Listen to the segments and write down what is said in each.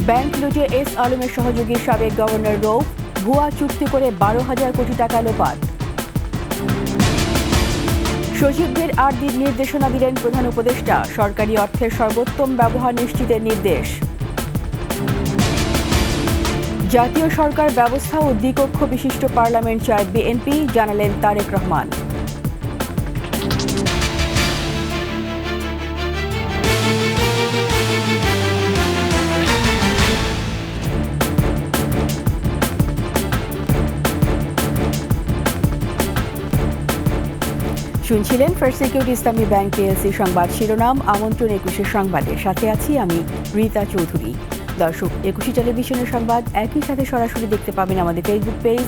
Bank লুটে S আলমের সহযোগী সাবেক গভর্নর রৌফ, ভুয়া চুক্তি করে 12,000 কোটি টাকা লোপাট। সচিবদের 8 দিন নির্দেশনা দিলেন প্রধান উপদেষ্টা, সরকারি অর্থের সর্বোত্তম ব্যবহার নিশ্চিতের নির্দেশ। জাতীয় সরকার ব্যবস্থা ও দ্বিকক্ষ বিশিষ্ট পার্লামেন্ট চায় বিএনপি, জানালেন তারেক রহমান। শুনছিলেন ফার্স্ট সিকিউরিটি ইসলামী ব্যাংক পিএলসি সংবাদ শিরোনাম। আমন্ত্রণ 21 সংবাদে, সাথে আছি আমি রীতা চৌধুরী। দর্শক, 21 টেলিভিশনের সংবাদ একই সাথে সরাসরি দেখতে পাবেন আমাদের ফেসবুক পেজ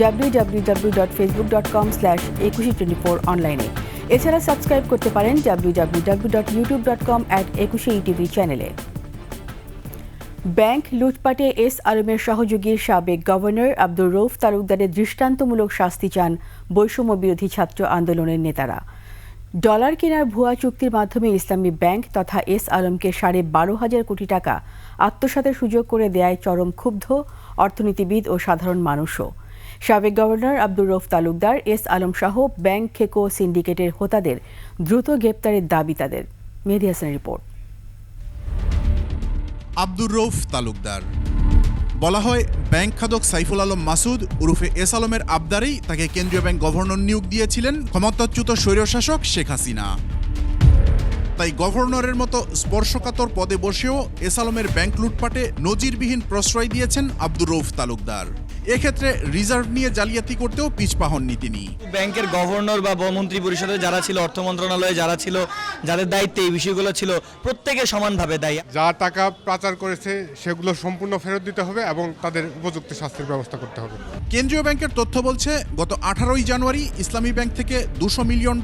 www.facebook.com/2124 অনলাইনে। এছাড়া সাবস্ক্রাইব করতে পারেন www.youtube.com/21etv চ্যানেলে। ব্যাংক লুটপাটে এস আলমের সহযোগীর সাবেক গভর্নর আব্দুর রৌফ তালুকদারের দৃষ্টান্তমূলক শাস্তি চান বৈষম্য বিরোধী ছাত্র আন্দোলনের নেতারা। ডলার কেনার ভুয়া চুক্তির মাধ্যমে ইসলামী ব্যাংক তথা এস আলমকে 12,500 কোটি টাকা আত্মসাতের সুযোগ করে দেয়ায় চরম ক্ষুব্ধ অর্থনীতিবিদ ও সাধারণ মানুষও। সাবেক গভর্নর আব্দুর রৌফ তালুকদার, এস আলম সহ ব্যাংক খেকো সিন্ডিকেটের হোতাদের দ্রুত গ্রেপ্তারের দাবি তাদের। মেহেদী হাসানের রিপোর্ট। আব্দুর রৌফ তালুকদার বলা হয়, ব্যাংক খাদক সাইফুল আলম মাসুদ উরুফে এস আলমের আবদারেই তাকে কেন্দ্রীয় ব্যাংক গভর্নর নিয়োগ দিয়েছিলেন ক্ষমতাচ্যুত স্বৈরশাসক শেখ হাসিনা। তাই গভর্নরের মতো স্পর্শকাতর পদে বসেও এস আলমের ব্যাংক লুটপাটে নজিরবিহীন প্রশ্রয় দিয়েছেন আব্দুর রৌফ তালুকদার। এক্ষেত্রে রিজার্ভ নিয়ে জালিয়াতি করতেও পিছপা হননি তিনি। ব্যাংকের গভর্নর বা মন্ত্রী পরিষদে যারা ছিল, অর্থ মন্ত্রণালয়ে যারা ছিল, যাদের দায়িত্বে এই বিষয়গুলো ছিল, প্রত্যেকে সমানভাবে দায়ী। যা টাকা পাচার করেছে সেগুলো সম্পূর্ণ ফেরত দিতে হবে এবং তাদের উপযুক্ত শাস্তির ব্যবস্থা করতে হবে। কেন্দ্রীয় ব্যাংকের তথ্য বলছে, গত 18ই জানুয়ারি ইসলামী ব্যাংক থেকে $200 মিলিয়ন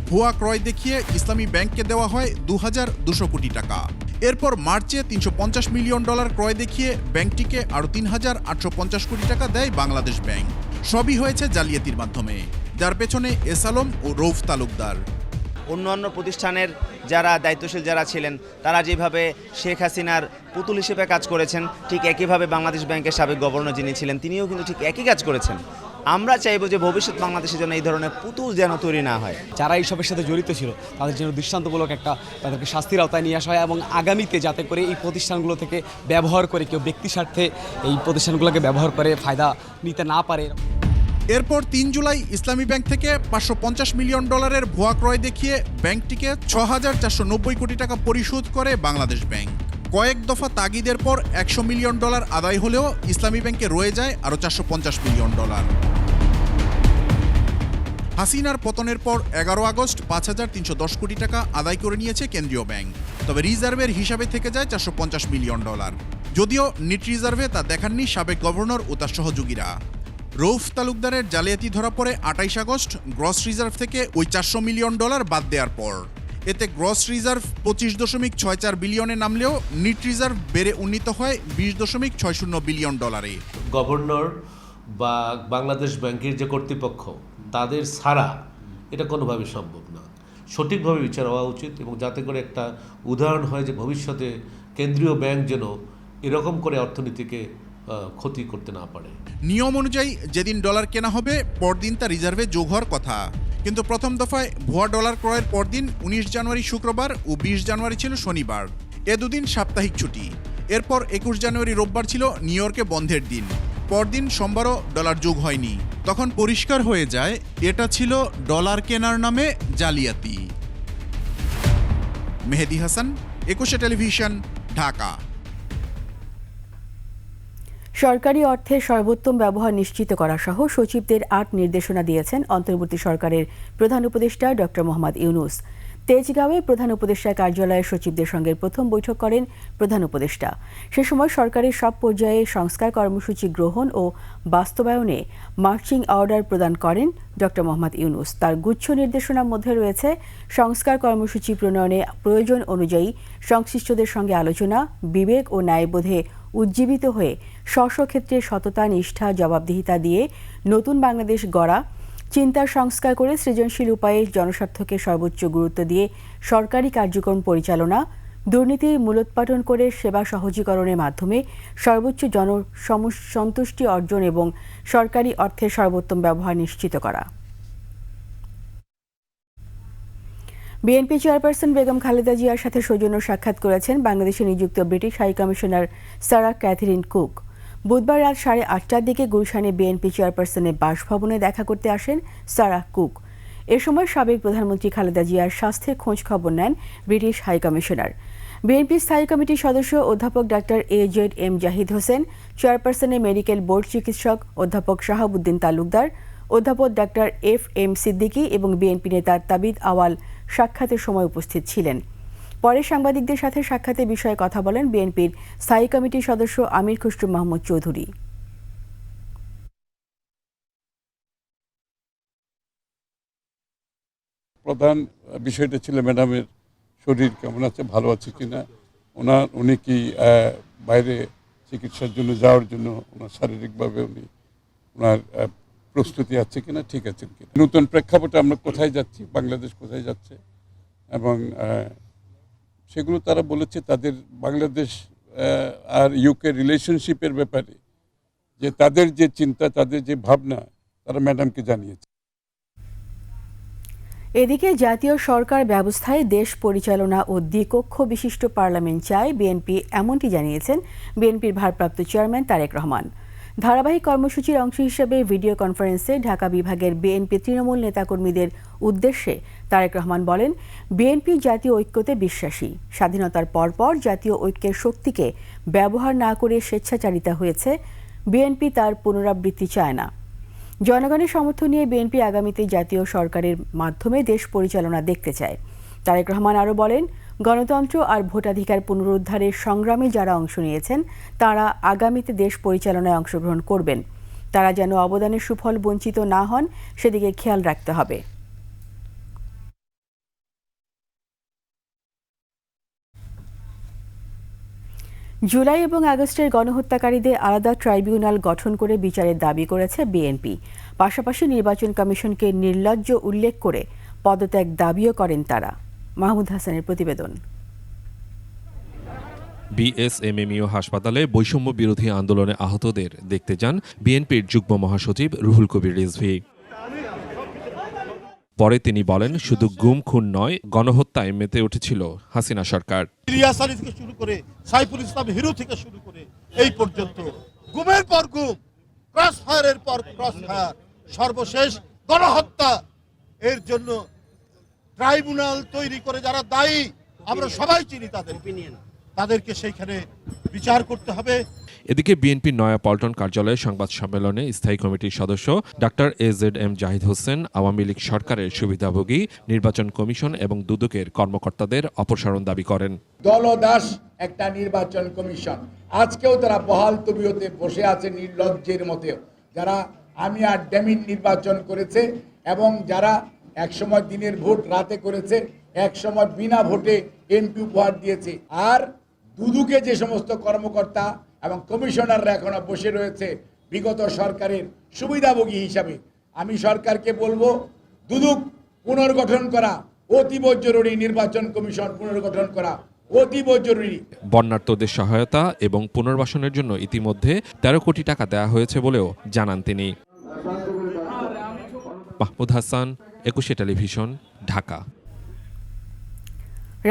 ভুয়া ক্রয় দেখিয়ে ইসলামী ব্যাংককে দেওয়া হয় 2,200 কোটি টাকা। এরপর মার্চে $350 মিলিয়ন ক্রয় দেখিয়ে ব্যাংকটিকে আরও 3,850 কোটি টাকা দেয় বাংলাদেশ ব্যাংক। সবই হয়েছে জালিয়াতির মাধ্যমে, যার পেছনে এস আলম ও রৌফ তালুকদার। অন্যান্য প্রতিষ্ঠানের যারা দায়িত্বশীল যারা ছিলেন, তারা যেভাবে শেখ হাসিনার পুতুল হিসেবে কাজ করেছেন, ঠিক একইভাবে বাংলাদেশ ব্যাংকের সাবেক গভর্নর যিনি ছিলেন তিনিও কিন্তু ঠিক একই কাজ করেছেন। আমরা চাইবো যে ভবিষ্যৎ বাংলাদেশের জন্য এই ধরনের পুতুল যেন তৈরি না হয়। যারা এইসবের সাথে জড়িত ছিল তাদের জন্য দৃষ্টান্তমূলক তাদেরকে শাস্তির আওতায় নিয়ে আসা হয় এবং আগামীতে যাতে করে এই প্রতিষ্ঠানগুলো থেকে ব্যবহার করে কেউ ব্যক্তি স্বার্থে এই প্রতিষ্ঠানগুলোকে ব্যবহার করে ফায়দা নিতে না পারে। এরপর 3 জুলাই ইসলামী ব্যাংক থেকে $550 মিলিয়ন ভুয়া ক্রয় দেখিয়ে ব্যাংকটিকে 6,490 কোটি টাকা পরিশোধ করে বাংলাদেশ ব্যাংক। কয়েক দফা তাগিদের পর $100 মিলিয়ন আদায় হলেও ইসলামী ব্যাংকে রয়ে যায় আরও $450 মিলিয়ন। হাসিনার পতনের পর 11 আগস্ট 5,310 কোটি টাকা আদায় করে নিয়েছে কেন্দ্রীয় ব্যাংক। তবে রিজার্ভের হিসাবে থেকে যায় $450 মিলিয়ন। যদিও নিট রিজার্ভে তা দেখাননি সাবেক গভর্নর ও তার সহযোগীরা। রৌফ তালুকদারের জালিয়াতি ধরা পড়ে 28 আগস্ট গ্রস রিজার্ভ থেকে ওই $400 মিলিয়ন বাদ দেওয়ার পর। এতে গ্রস রিজার্ভ 25.64 বিলিয়নে নামলেও নিট রিজার্ভ বেড়ে উন্নীত হয় $20.60 বিলিয়ন। গভর্নর বা বাংলাদেশ ব্যাংকের যে কর্তৃপক্ষ তাদের ছাড়া এটা কোনোভাবেই সম্ভব না। সঠিকভাবে বিচার হওয়া উচিত এবং যাতে করে একটা উদাহরণ হয় যে ভবিষ্যতে কেন্দ্রীয় ব্যাংক যেন এরকম করে অর্থনীতিকে ক্ষতি করতে না পারে। নিয়ম অনুযায়ী যেদিন ডলার কেনা হবে পরদিন তা রিজার্ভে যোগ হওয়ার কথা, কিন্তু প্রথম দফায় ভুয়া ডলার ক্রয়ের পরদিন 19 জানুয়ারি শুক্রবার ও 20 জানুয়ারি ছিল শনিবার, এ দুদিন সাপ্তাহিক ছুটি। এরপর 21 জানুয়ারি রোববার ছিল নিউ ইয়র্কে বন্ধের দিন, পরদিন সোমবারও ডলার যোগ হয়নি। তখন পরিষ্কার হয়ে যায় এটা ছিল ডলার কেনার নামে জালিয়াতি। মেহেদী হাসান, 21 টেলিভিশন, ঢাকা। সরকারি অর্থের সর্বোত্তম ব্যবহার নিশ্চিত করা সহ সচিবদের 8 নির্দেশনা দিয়েছেন অন্তর্বর্তী সরকারের প্রধান উপদেষ্টা ডক্টর মোহাম্মদ ইউনূস। তেজগাঁওয়ে প্রধান উপদেষ্টার কার্যালয়ে সচিবদের সঙ্গে প্রথম বৈঠক করেন প্রধান উপদেষ্টা। সে সময় সরকারের সব পর্যায়ে সংস্কার কর্মসূচি গ্রহণ ও বাস্তবায়নে মার্চিং অর্ডার প্রদান করেন ডক্টর মোহাম্মদ ইউনূস। তার গুচ্ছ নির্দেশনার মধ্যে রয়েছে সংস্কার কর্মসূচি প্রণয়নে প্রয়োজন অনুযায়ী সংশ্লিষ্টদের সঙ্গে আলোচনা, বিবেক ও ন্যায়বোধে উজ্জীবিত হয়ে স্ব ক্ষেত্রে সততা, নিষ্ঠা, জবাবদিহিতা দিয়ে নতুন বাংলাদেশ গড়া, চিন্তার সংস্কার করে সৃজনশীল উপায়ে জনস্বার্থকে সর্বোচ্চ গুরুত্ব দিয়ে সরকারি কার্যক্রম পরিচালনা, দুর্নীতি মূলোৎপাটন করে সেবা সহজীকরণের মাধ্যমে সর্বোচ্চ জনসন্তুষ্টি অর্জন এবং সরকারি অর্থের সর্বোত্তম ব্যবহার নিশ্চিত করা। বিএনপি চেয়ারপারসন বেগম খালেদা জিয়ার সাথে সৌজন্য সাক্ষাৎ করেছেন বাংলাদেশে নিযুক্ত British high commissioner Sarah Catherine Cook. বুধবার রাত 8:30টার দিকে গুলশানে বিএনপি চেয়ারপারসনের বাসভবনে দেখা করতে আসেন সারাহ কুক। এ সময় সাবেক প্রধানমন্ত্রী খালেদা জিয়ার স্বাস্থ্যের খোঁজ খবর নেন ব্রিটিশ হাই কমিশনার। বিএনপি স্থায়ী কমিটির সদস্য অধ্যাপক ডাক্তার AZM জাহিদ হোসেন, চেয়ারপারসনের মেডিকেল বোর্ড চিকিৎসক অধ্যাপক শাহাবুদ্দিন তালুকদার, অধ্যাপক ডাক্তার FM সিদ্দিকী এবং বিএনপি নেতা তাবিদ আওয়াল সাক্ষাতের সময় উপস্থিত ছিলেন। পরে সাংবাদিকদের সাথে সাক্ষাতের বিষয়ে কথা বলেন বিএনপির স্থায়ী কমিটির সদস্য আমির খসরু মাহমুদ চৌধুরী। প্রধান বিষয়টা ছিল ম্যাডামের শরীর কেমন আছে, ভালো আছে কিনা, উনি কি বাইরে চিকিৎসার জন্য যাওয়ার জন্য ওনার শারীরিকভাবে ওনার প্রস্তুতি আছে কিনা, ঠিক আছেন কিনা, নতুন প্রেক্ষাপটে আমরা কোথায় যাচ্ছি, বাংলাদেশ কোথায় যাচ্ছে, এবং সেগুলো তারা বলেছে তাদের বাংলাদেশ আর ইউকে রিলেশনশিপের ব্যাপারে যে তাদের যে চিন্তা, তাদের যে ভাবনা, তারা ম্যাডামকে জানিয়েছে। এদিকে জাতীয় সরকার ব্যবস্থায় দেশ পরিচালনা ও দ্বিকক্ষ বিশিষ্ট পার্লামেন্ট চায় বিএনপি, এমনটি জানিয়েছেন বিএনপির ভারপ্রাপ্ত চেয়ারম্যান তারেক রহমান। ধারাবাহিক কর্মসূচির অংশ হিসেবে ভিডিও কনফারেন্সে ঢাকা বিভাগের বিএনপি তৃণমূল নেতাকর্মীদের উদ্দেশ্যে তারেক রহমান বলেন, বিএনপি জাতীয় ঐক্যতে বিশ্বাসী। স্বাধীনতার পরপর জাতীয় ঐক্যের শক্তিকে ব্যবহার না করে স্বেচ্ছাচারিতা হয়েছে, বিএনপি তার পুনরাবৃত্তি চায় না। জনগণের সমর্থন নিয়ে বিএনপি আগামীতে জাতীয় সরকারের মাধ্যমে দেশ পরিচালনা দেখতে চায়। তারেক রহমান আরও বলেন, গণতন্ত্র আর ভোটাধিকার পুনরুদ্ধারের সংগ্রামে যারা অংশ নিয়েছেন তারা আগামীতে দেশ পরিচালনায় অংশগ্রহণ করবেন। তারা যেন অবদানের সুফল বঞ্চিত না হন, সেদিকে খেয়াল রাখতে হবে। জুলাই এবং আগস্টের গণহত্যাকারীদের আলাদা ট্রাইব্যুনাল গঠন করে বিচারের দাবি করেছে বিএনপি। পাশাপাশি নির্বাচন কমিশনকে নির্লজ্জ উল্লেখ করে পদত্যাগ দাবিও করেন তারা। মাহমুদ হাসানের প্রতিবেদন। বিএসএমএমইউ হাসপাতালে বৈষম্য বিরোধী আন্দোলনে আহতদের দেখতে যান বিএনপির যুগ্ম মহাসচিব রুহুল কবির রিজভী। পরে তিনি বলেন, শুধু গুম খুন নয়, গণহত্যায় মেতে উঠেছিল হাসিনা সরকার। ইলিয়াস আলী থেকে শুরু করে সাইফুল ইসলাম হিরো থেকে শুরু করে এই পর্যন্ত গুমের পর গুম, ক্রস ফায়ারের পর ক্রস ফায়ার, সর্বশেষ গণহত্যা। এর জন্য ট্রাইব্যুনাল তৈরি করে যারা দায়ী, আমরা সবাই চিনি তাদেরকে সেইখানে বিচার করতে হবে। এদিকে বিএনপির নয়াপল্টন কার্যালয়ে সংবাদ সম্মেলনে স্থায়ী কমিটির সদস্য ডাক্তার AZM জাহিদ হোসেন আওয়ামী লীগ সরকারের সুবিধাভোগী নির্বাচন কমিশন এবং দুদকের কর্মকর্তাদের অপসারণ দাবি করেন। দলদাস একটা নির্বাচন কমিশন, আজকেও তারা বহাল তবিয়তে বসে আছে নির্লজ্জের মতো, যারা আমি আর ডেমিন নির্বাচন করেছে এবং যারা একসময় দিনের ভোট রাতে করেছে, একসময় বিনা ভোটে এমপি উপহার দিয়েছে। আর দুদুকে যে সমস্ত কর্মকর্তা এবং কমিশনাররা এখনো বসে রয়েছে বিগত সরকারের সুবিধাভোগী হিসাবে, আমি সরকারকে বলবো দুদক পুনর্গঠন করা অতীব জরুরি, নির্বাচন কমিশন পুনর্গঠন করা অতীব জরুরি। বন্যার্তদের সহায়তা এবং পুনর্বাসনের জন্য ইতিমধ্যে 13 কোটি টাকা দেওয়া হয়েছে বলেও জানান তিনি। মাহমুদ হাসান, 21 টেলিভিশন, ঢাকা।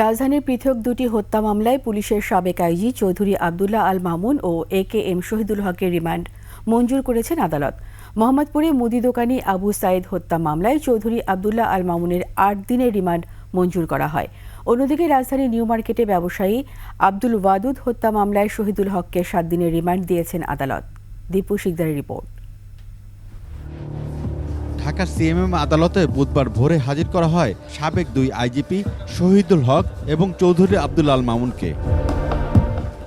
রাজধানীর পৃথক দুটি হত্যা মামলায় পুলিশের সাবেক আইজি চৌধুরী আবদুল্লাহ আল মামুন ও AKM শহীদুল হকের রিমান্ড মঞ্জুর করেছেন আদালত। মোহাম্মদপুরে মুদি দোকানি আবু সাইদ হত্যা মামলায় চৌধুরী আবদুল্লাহ আল মামুনের 8 দিনের রিমান্ড মঞ্জুর করা হয়। অন্যদিকে রাজধানীর নিউ মার্কেটে ব্যবসায়ী আব্দুল ওয়াদুদ হত্যা মামলায় শহীদুল হককে 7 দিনের রিমান্ড দিয়েছেন আদালত। দীপু শিকদারের রিপোর্ট। ঢাকার CMM আদালতে বুধবার ভোরে হাজির করা হয় সাবেক 2 আইজিপি শহীদুল হক এবং চৌধুরী আবদুল্লাহ আল মামুনকে।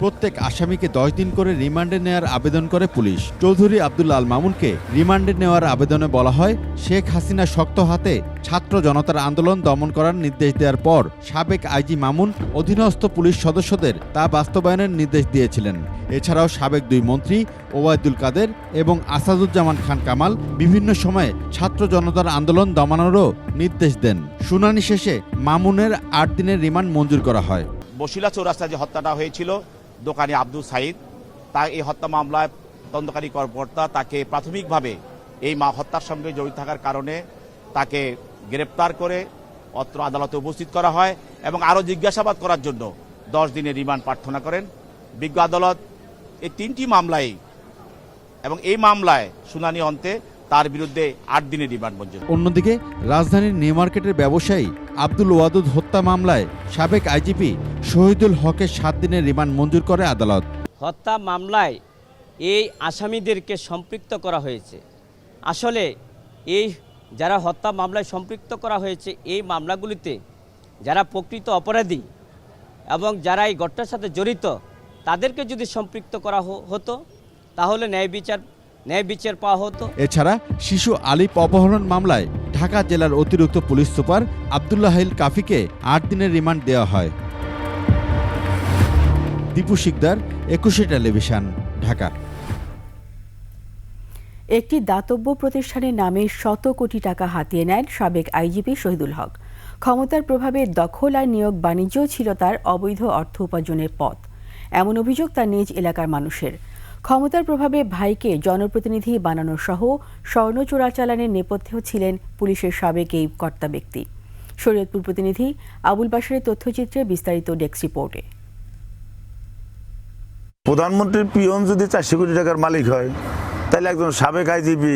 প্রত্যেক আসামিকে 10 দিন করে রিমান্ডে নেওয়ার আবেদন করে পুলিশ। চৌধুরী আবদুল্লাহ আল মামুনকে রিমান্ডে নেওয়ার আবেদনে বলা হয়, শেখ হাসিনা শক্ত হাতে ছাত্র জনতার আন্দোলন দমন করার নির্দেশ দেওয়ার পর সাবেক আইজি মামুন অধীনস্থ পুলিশ সদস্যদের তা বাস্তবায়নের নির্দেশ দিয়েছিলেন। এছাড়াও সাবেক 2 মন্ত্রী ওবায়দুল কাদের এবং আসাদুজ্জামান খান কামাল বিভিন্ন সময়ে ছাত্র জনতার আন্দোলন দমানোরও নির্দেশ দেন। শুনানি শেষে মামুনের 8 দিনের রিমান্ড মঞ্জুর করা হয়। বসিলা চৌরাস্তায় যে হত্যাটা হয়েছিল দোকানি আব্দুল সাইদ, তা এই হত্যা মামলায় তদন্তকারী কর্মকর্তা তাকে প্রাথমিকভাবে এই হত্যার সঙ্গে জড়িত থাকার কারণে তাকে গ্রেপ্তার করে অত্র আদালতে উপস্থিত করা হয় এবং আরও জিজ্ঞাসাবাদ করার জন্য 10 দিনের রিমান্ড প্রার্থনা করেন বিজ্ঞ আদালত। এই 3টি মামলায় এবং এই মামলায় শুনানি অন্তে তার বিরুদ্ধে 8 দিনের রিমান্ড মঞ্জুর। অন্যদিকে রাজধানীর নিউ মার্কেটের ব্যবসায়ী আব্দুল ওয়াদুদ হত্যা মামলায় সাবেক আইজিপি শহীদুল হকের 7 দিনের রিমান্ড মঞ্জুর করে আদালত। হত্যা মামলায় এই আসামিদেরকে সম্পৃক্ত করা হয়েছে। আসলে এই যারা হত্যা মামলায় সম্পৃক্ত করা হয়েছে এই মামলাগুলিতে যারা প্রকৃত অপরাধী এবং যারা এই ঘটনার সাথে জড়িত তাদেরকে যদি সম্পৃক্ত করা হতো তাহলে ন্যায় বিচার পাওয়া হতো। এছাড়া শিশু আলিফ অপহরণ মামলায় ঢাকা জেলার অতিরিক্ত পুলিশ সুপার আব্দুল্লাহিল কাফিকে 8 দিনের রিমান্ড দেওয়া হয়। দীপু শিকদার, 21 টেলিভিশন, ঢাকা। একটি দাতব্য প্রতিষ্ঠানের নামে শত কোটি টাকা হাতিয়ে নেন সাবেক আইজিপি শহীদুল হক। ক্ষমতার প্রভাবে দখল আর নিয়োগ বাণিজ্য ছিল তার অবৈধ অর্থ উপার্জনের পথ, এমন অভিযোগ তার নিজ এলাকার মানুষের। ক্ষমতার প্রভাবে ভাইকে জনপ্রতিনিধি বানানো সহ স্বর্ণ চোরাচালানের নেপথ্যেও ছিলেন পুলিশের সাবেক এই কর্তা ব্যক্তি। শরীয়তপুর প্রতিনিধি আবুল বাশারের তথ্যচিত্রে বিস্তারিত ডেস্ক রিপোর্টে। প্রধানমন্ত্রীর পিয়ন যদি 400 কোটি টাকার মালিক হয় তাহলে একজন সাবেক আইজিপি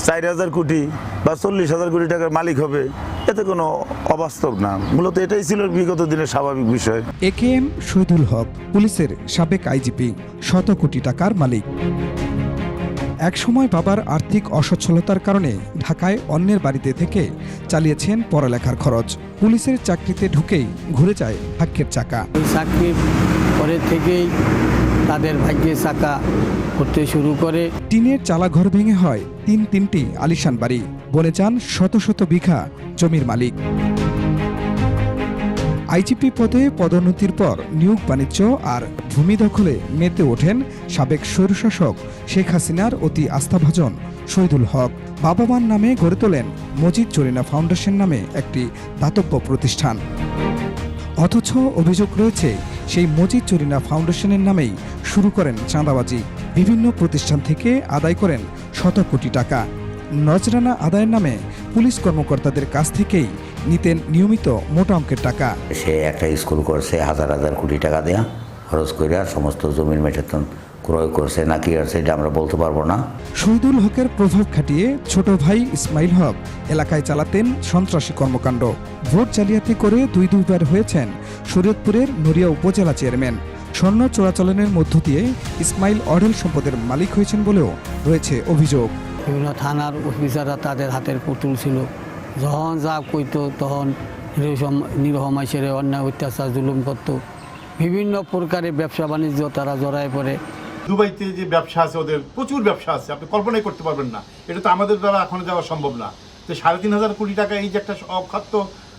4000 কোটি বা 40,000 কোটি টাকার মালিক হবে, এতে কোনো অবাস্তব না। মূলত এটাই ছিল বিগত দিনের স্বাভাবিক বিষয়। AKM শহীদুল হক পুলিশের সাবেক আইজিপি, শত কোটি টাকার মালিক। একসময় বাবার আর্থিক অসচ্ছলতার কারণে ঢাকায় অন্যের বাড়িতে থেকে চালিয়েছেন পড়ালেখার খরচ। পুলিশের চাকরিতে ঢুকেই ঘুরে যায় ভাগ্যের চাকা। চাকরির পরে থেকেই তাদের ভাগ্যের চাকা করতে শুরু করে। টিনের চালাঘর ভেঙে হয় তিনটি আলিশান বাড়ি, বনে যান শত শত বিঘা জমির মালিক। আইজিপি পদে পদোন্নতির পর নিয়োগ বাণিজ্য আর ভূমি দখলে মেতে ওঠেন সাবেক স্বৈরশাসক শেখ হাসিনার অতি আস্থাভাজন শহীদুল হক। বাবা মার নামে গড়ে তোলেন মজিদ জরিনা ফাউন্ডেশন নামে একটি দাতব্য প্রতিষ্ঠান। অথচ অভিযোগ রয়েছে সেই মজিদ জরিনা ফাউন্ডেশনের নামেই শুরু করেন চাঁদাবাজি। বিভিন্ন প্রতিষ্ঠান থেকে আদায় করেন শত কোটি টাকা। নজরানা আদায়ের নামে পুলিশ কর্মকর্তাদের কাছ থেকেই নিতেন নিয়মিত মোটা অঙ্কের টাকা। সে একটা স্কুল করছে, হাজার হাজার কোটি টাকা দেয়া খরচ করে সমস্ত জমির মেটেতন ক্রয় করছে না কি করছে এটা আমরা বলতে পারবো না। শহীদুল হকের প্রভাব খাটিয়ে ছোট ভাই ইসমাইল হক এলাকায় চালাতেন সন্ত্রাসী কর্মকাণ্ড। ভোট জালিয়াতি করে দুইবার হয়েছেন শরীয়তপুরের নড়িয়া উপজেলা চেয়ারম্যান। স্বর্ণ চোরাচালানের মধ্য দিয়ে ইসমাইল অঢেল সম্পদের মালিক হয়েছেন বলেও রয়েছে অভিযোগ। বিভিন্ন থানার অফিসাররা তাদের হাতের পুতুল ছিল, যখন যা কইতো তখন নিরহ মানুষের অন্যায় অত্যাচার জুলুম করত। বিভিন্ন প্রকারের ব্যবসা বাণিজ্য তারা জড়ায় পড়ে। দুবাইতে যে ব্যবসা আছে, ওদের প্রচুর ব্যবসা আছে, আপনি কল্পনাই করতে পারবেন না। এটা তো আমাদের দ্বারা এখন যাওয়া সম্ভব না। তো 3,500 কোটি টাকা এই যে একটা অখাদ্য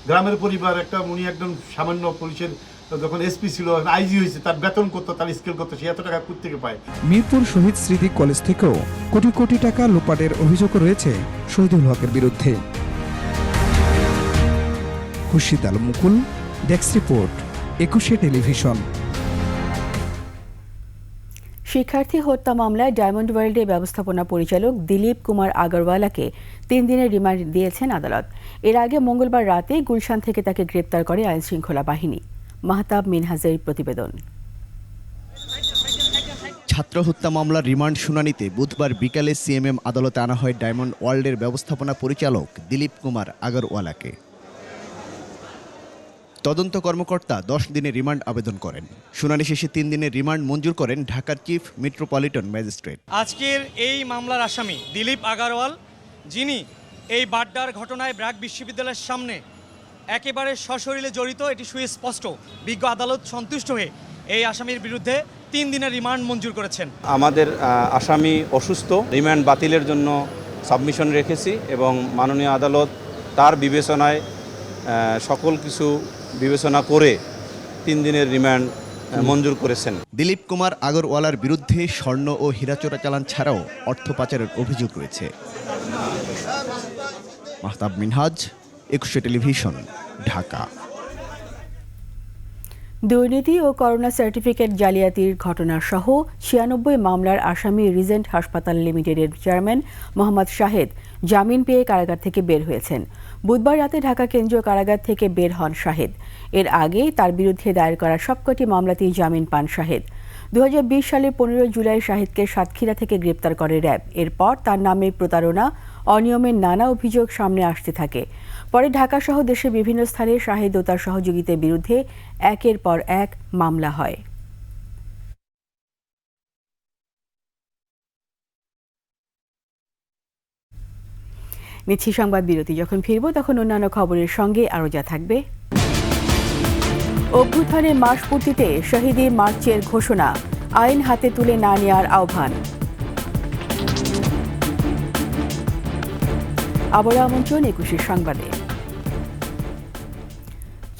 গ্রামের পরিবার, একটা উনি একদম সামান্য পুলিশের যখন এসপি ছিল, আইজি হয়েছে, তার বেতন করতো, তার স্কেল করতো, সে এত টাকা কোত্থেকে পায়। মিরপুর শহীদ স্মৃতি কলেজ থেকেও কোটি কোটি টাকা লুপাটের অভিযোগ রয়েছে শহীদুল হকের বিরুদ্ধে। খুরশিদ আলম মুকুল, ডেস্ক রিপোর্ট, 21 টেলিভিশন। শিক্ষার্থী হত্যা মামলায় ডায়মন্ড ওয়ার্ল্ডের ব্যবস্থাপনা পরিচালক দিলীপ কুমার আগরওয়ালাকে 3 দিনের রিমান্ড দিয়েছেন আদালত। এর আগে মঙ্গলবার রাতে গুলশান থেকে তাকে গ্রেপ্তার করে আইনশৃঙ্খলা বাহিনী। মাহতাব মিনহাজের প্রতিবেদন। ছাত্র হত্যা মামলার রিমান্ড শুনানিতে বুধবার বিকালে সিএমএম আদালতে আনা হয় ডায়মন্ড ওয়ার্ল্ডের ব্যবস্থাপনা পরিচালক দিলীপ কুমার আগরওয়ালাকে। তদন্ত কর্মকর্তা 10 দিনের রিমান্ড আবেদন করেন। শুনানি শেষে 3 দিনের রিমান্ড মঞ্জুর করেন ঢাকার চিফ মেট্রোপলিটন ম্যাজিস্ট্রেট। আজকের এই মামলার আসামি দিলীপ আগরওয়াল, যিনি এই বাড্ডার ঘটনায় ব্র্যাক বিশ্ববিদ্যালয়ের সামনে একেবারে সশরীরে জড়িত, এটি সুস্পষ্ট। বিজ্ঞ আদালত সন্তুষ্ট হয়ে এই আসামির বিরুদ্ধে 3 দিনের রিমান্ড মঞ্জুর করেছেন। আমাদের আসামি অসুস্থ, রিমান্ড বাতিলের জন্য সাবমিশন রেখেছি এবং মাননীয় আদালত তার বিবেচনায় সকল কিছু বিবেচনা করে 3 দিনের রিমান্ড মঞ্জুর করেছেন। দিলীপ কুমার আগরওয়ালার বিরুদ্ধে স্বর্ণ ও হীরা চোরাচালান ছাড়াও অর্থ পাচারের অভিযোগ রয়েছে। মাহতাব মিনহাজ, 21 টেলিভিশন, ঢাকা। দুর্নীতি ও করোনা সার্টিফিকেট জালিয়াতির ঘটনা সহ ৯৬ মামলার আসামি রিজেন্ট হাসপাতাল লিমিটেডের চেয়ারম্যান মোহাম্মদ শাহেদ জামিন পেয়ে কারাগার থেকে বের হয়েছেন। বুধবার রাতে ঢাকা কেন্দ্রীয় কারাগার থেকে বের হন শাহেদ। এর আগে তার বিরুদ্ধে দায়ের করা সবকটি মামলাতেই জামিন পান শাহেদ। ২০২০ সালের ১৫ জুলাই শাহেদকে সাতক্ষীরা থেকে গ্রেপ্তার করে র্যাব। এরপর তার নামে প্রতারণা, অনিয়মের নানা অভিযোগ সামনে আসতে থাকে। পরে ঢাকাসহ দেশের বিভিন্ন স্থানে শাহেদ ও তার সহযোগীদের বিরুদ্ধে একের পর এক মামলা হয়। নিচ্ছি সংবাদ বিরতি। যখন ফিরব তখন অন্যান্য খবরের সঙ্গে আরও যা থাকবে। অভ্যুত্থানের মাস পূর্তিতে শহীদি মার্চের ঘোষণা, আইন হাতে তুলে না নেওয়ার আহ্বান। আবারও আমন্ত্রণ ২১ সংবাদে।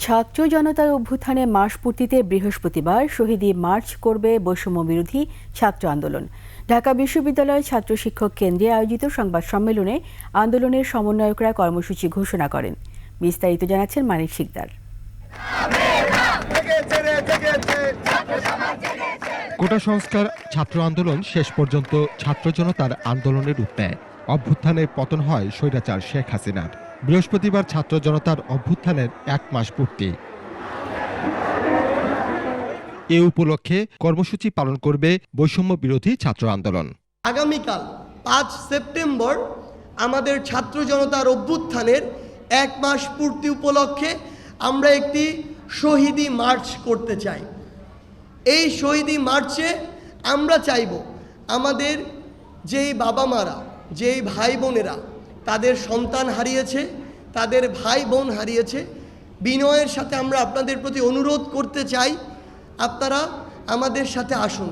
ছাত্র জনতার অভ্যুত্থানে মাস পূর্তিতে বৃহস্পতিবার শহীদি মার্চ করবে বৈষম্য বিরোধী ছাত্র আন্দোলন। ঢাকা বিশ্ববিদ্যালয় ছাত্র শিক্ষক কেন্দ্রে আয়োজিত সংবাদ সম্মেলনে আন্দোলনের সমন্বয়করা কর্মসূচি ঘোষণা করেন। বিস্তারিত জানাচ্ছেন মানিক শিকদার। কোটা সংস্কার ছাত্র আন্দোলন শেষ পর্যন্ত ছাত্র জনতার আন্দোলনের রূপ নেয়। অভ্যুত্থানের পতন হয় স্বৈরাচার শেখ হাসিনার। বৃহস্পতিবার ছাত্র জনতার অভ্যুত্থানের ১ মাস পূর্তি। এ উপলক্ষে কর্মসূচি পালন করবে বৈষম্য বিরোধী ছাত্র আন্দোলন। আগামীকাল ৫ সেপ্টেম্বর আমাদের ছাত্র জনতার অভ্যুত্থানের ১ মাস পূর্তি উপলক্ষে আমরা একটি শহীদি মার্চ করতে চাই। এই শহীদি মার্চে আমরা চাইব আমাদের যেই বাবা মারা, যেই ভাই বোনেরা তাদের সন্তান হারিয়েছে, তাদের ভাই বোন হারিয়েছে, বিনয়ের সাথে আমরা আপনাদের প্রতি অনুরোধ করতে চাই, আপনারা আমাদের সাথে আসুন।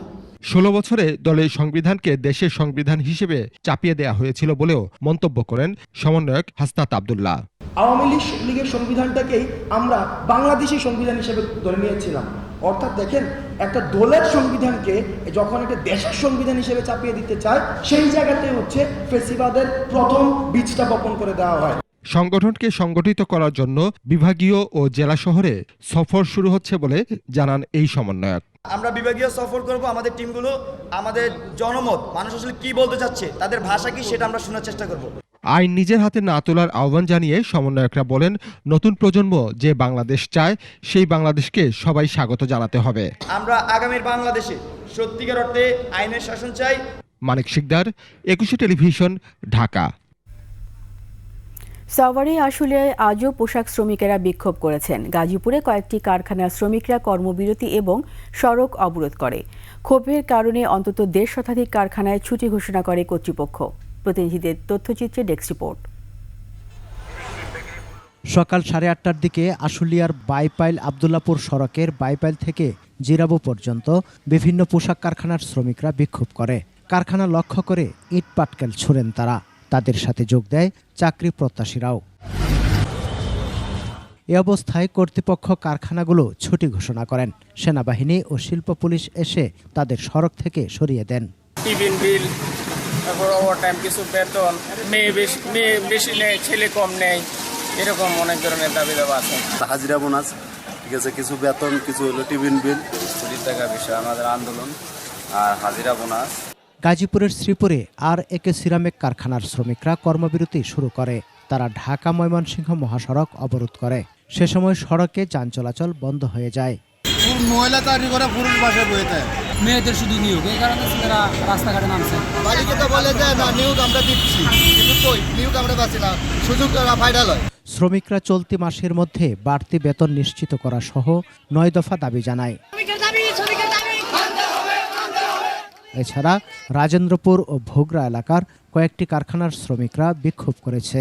১৬ বছরে দলের সংবিধানকে দেশের সংবিধান হিসেবে চাপিয়ে দেওয়া হয়েছিল বলেও মন্তব্য করেন সমন্বয়ক হাসনাত আব্দুল্লাহ। আওয়ামী লীগের সংবিধানটাকেই আমরা বাংলাদেশি সংবিধান হিসেবে ধরে নিয়েছিলাম। অর্থাৎ দেখেন, একটা দলের সংবিধানকে যখন একটা দেশের সংবিধান হিসেবে চাপিয়ে দিতে চায়, সেই জায়গাতে হচ্ছে ফেসিবাদের প্রথম বীজটা বপন করে দেওয়া হয়। সংগঠনকে সংগঠিত করার জন্য বিভাগীয় ও জেলা শহরে সফর শুরু হচ্ছে বলে জানান এই সমন্বয়ক। আমরা বিভাগীয় সফর করব, আমাদের টিমগুলো আমাদের জনমত, মানুষ আসলে কি বলতে চাচ্ছে, তাদের ভাষা কি, সেটা আমরা শোনার চেষ্টা করব। আইন নিজের হাতে না তোলার আহ্বান জানিয়ে সমন্বয়করা বলেন, নতুন প্রজন্ম যে বাংলাদেশ চায় সেই বাংলাদেশকে সবাই স্বাগত জানাতে হবে। আমরা আগামীর বাংলাদেশে সত্যিকার অর্থে আইনের শাসন চাই। মানিক শিকদার, ২১ টেলিভিশন, ঢাকা। সাভারে আশুলিয়ায় আজও পোশাক শ্রমিকেরা বিক্ষোভ করেছেন। গাজীপুরে কয়েকটি কারখানার শ্রমিকরা কর্মবিরতি এবং সড়ক অবরোধ করে। ক্ষোভের কারণে অন্তত ১৫০ শতাধিক কারখানায় ছুটি ঘোষণা করে কর্তৃপক্ষ। প্রতিনিধিদের তথ্যচিত্রে ডেস্ক রিপোর্ট। সকাল ৮:৩০টার দিকে আশুলিয়ার বাইপাইল আবদুল্লাপুর সড়কের বাইপাইল থেকে জিরাবো পর্যন্ত বিভিন্ন পোশাক কারখানার শ্রমিকরা বিক্ষোভ করে। কারখানা লক্ষ্য করে ইট পাটকেল ছুড়েন তারা। তাদের সাথে যোগ দেয় চাকরি প্রত্যাশীরাও। এ অবস্থায় কর্তৃপক্ষ কারখানাগুলো ছুটি ঘোষণা করেন। সেনাবাহিনী ও শিল্প পুলিশ এসে তাদের সড়ক থেকে সরিয়ে দেন। টিফিন বিল, তারপর ওভারটাইম, কিছু বেতন, মেয়ে বেশি নেয়, ছেলে কম নেয়, এরকম অনেক ধরনের দাবি দাবা আছে। হাজিরা বোনাস, ঠিক আছে, কিছু বেতন, কিছু হলো টিফিন বিল, ছুটির টাকা বিষয় আমাদের আন্দোলন আর হাজিরা বোনাস। গাজীপুরের শ্রীপুরে আর.এ.কে সিরামিক কারখানার শ্রমিকরা কর্মবিরতি শুরু করে। তারা ঢাকা ময়মনসিংহ মহাসড়ক অবরোধ করে। সে সময় সড়কে যান চলাচল বন্ধ হয়ে যায়। মহিলা চাকরি করে, পুরুষ বাসায় বসে থাকে। মেয়েদের শুধু নিয়োগ, এই কারণে ছেলেরা রাস্তাঘাটে নামছে। মালিকে তো বলে যে না, নিয়োগ আমরা দিচ্ছি, কিন্তু কই নিয়োগ আমরা পাচ্ছি না, সুযোগ ফাইনাল হয়। শ্রমিকরা চলতি মাসের মধ্যে বাড়তি বেতন নিশ্চিত করা সহ ৯ দফা দাবি জানায়। এছাড়া রাজেন্দ্রপুর ও ভোগড়া এলাকার কয়েকটি কারখানার শ্রমিকরা বিক্ষোভ করেছে।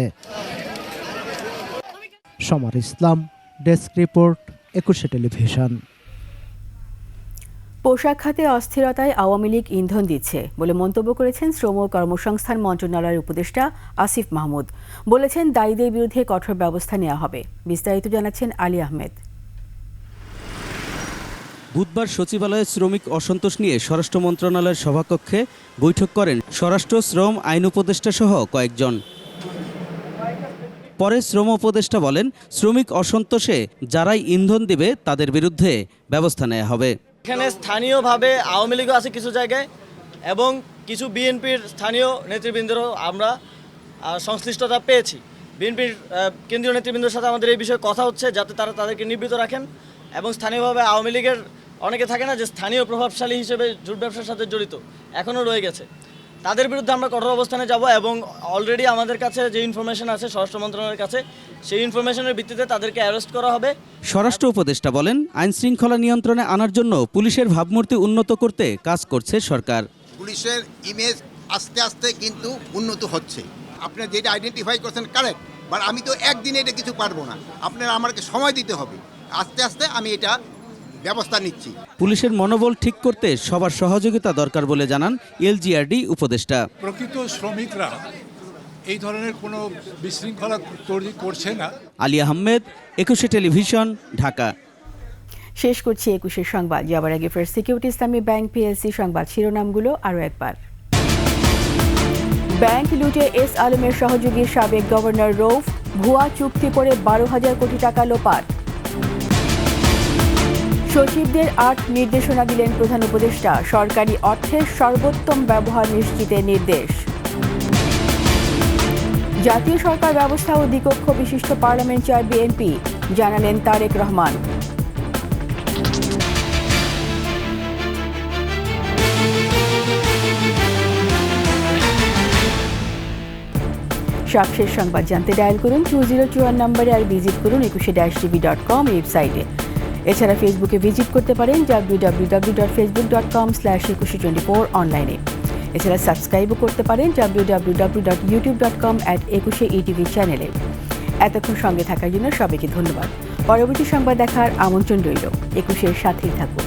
সমর ইসলাম, ডেস্ক রিপোর্ট, ২১ টেলিভিশন। পোশাক খাতে অস্থিরতায় আওয়ামী লীগ ইন্ধন দিচ্ছে বলে মন্তব্য করেছেন শ্রম ও কর্মসংস্থান মন্ত্রণালয়ের উপদেষ্টা আসিফ মাহমুদ। বলেছেন, দায়ীদের বিরুদ্ধে কঠোর ব্যবস্থা নেওয়া হবে। বিস্তারিত জানাচ্ছেন আলী আহমেদ। বুধবার সচিবালয়ে শ্রমিক অসন্তোষ নিয়ে স্বরাষ্ট্র মন্ত্রণালয়ের সভাকক্ষে বৈঠক করেন স্বরাষ্ট্র, শ্রম, আইন উপদেষ্টা সহ কয়েকজন। পরে শ্রম উপদেষ্টা বলেন, শ্রমিক অসন্তোষে যারাই ইন্ধন দিবে তাদের বিরুদ্ধে ব্যবস্থা নেওয়া হবে। এখানে স্থানীয়ভাবে আওয়ামী লীগও আছে কিছু জায়গায় এবং কিছু বিএনপির স্থানীয় নেতৃবৃন্দেরও আমরা সংশ্লিষ্টতা পেয়েছি। বিএনপির কেন্দ্রীয় নেতৃবৃন্দের সাথে আমাদের এই বিষয়ে কথা হচ্ছে, যাতে তারা তাদেরকে নিবৃত রাখেন এবং স্থানীয়ভাবে আওয়ামী লীগের অনেকে থাকে না যে স্থানীয় প্রভাবশালী হিসেবে জুট ব্যবসার সাথে জড়িত, এখনও রয়ে গেছে, তাদের বিরুদ্ধে আমরা কঠোর অবস্থানে যাব এবং অলরেডি আমাদের কাছে যে ইনফরমেশন আছে স্বরাষ্ট্র মন্ত্রণালয়ের কাছে, সেই ইনফরমেশনের ভিত্তিতে তাদেরকে অ্যারেস্ট করা হবে। স্বরাষ্ট্র উপদেষ্টা বলেন, আইন শৃঙ্খলা নিয়ন্ত্রণে আনার জন্য পুলিশের ভাবমূর্তি উন্নত করতে কাজ করছে সরকার। পুলিশের ইমেজ আস্তে আস্তে কিন্তু উন্নত হচ্ছে। আপনারা যেটা আইডেন্টিফাই করছেন কারেক্ট, বাট আমি তো একদিনে এটা কিছু পারবো না, আপনারা আমাকে সময় দিতে হবে। আস্তে আস্তে আমি এটা ব্যবস্থা নিচ্ছি। পুলিশের মনোবল ঠিক করতে সবার সহযোগিতা দরকার বলে জানান এলজিআরডি উপদেষ্টা। প্রকৃত শ্রমিকরা এই ধরনের কোনো বিশৃঙ্খলা তৈরি করছে না। আলী আহমেদ, 21 টেলিভিশন, ঢাকা। শেষ করছি 21 সংবাদ। যাবার আগে ফার্স্ট সিকিউরিটি ইসলামী ব্যাংক পিএলসি সংবাদ শিরোনামগুলো আরও একবার। ব্যাংক লুটে এস আলমের সহযোগী সাবেক গভর্নর রৌফ, ভুয়া চুক্তি করে 12,000 কোটি টাকা লোপাট। সচিবদের 8 নির্দেশনা দিলেন প্রধান উপদেষ্টা, সরকারি অর্থের সর্বোত্তম ব্যবহার নিশ্চিতের নির্দেশ। জাতীয় সরকার ব্যবস্থা ও দ্বিকক্ষ বিশিষ্ট পার্লামেন্ট চায় বিএনপি, জানালেন তারেক রহমান। সবশেষ সংবাদ জানতে ডায়াল করুন 2021 নম্বরে আর ভিজিট করুন 21-tv.com ওয়েবসাইটে। এছাড়া ফেসবুকে ভিজিট করতে পারেন www.facebook.com/2124 অনলাইনে। এছাড়া সাবস্ক্রাইবও করতে পারেন www.youtube.com/21etv চ্যানেলে। এতক্ষণ সঙ্গে থাকার জন্য সবাইকে ধন্যবাদ। পরবর্তী সংবাদ দেখার আমন্ত্রণ রইল। 21-এর সাথেই থাকুন।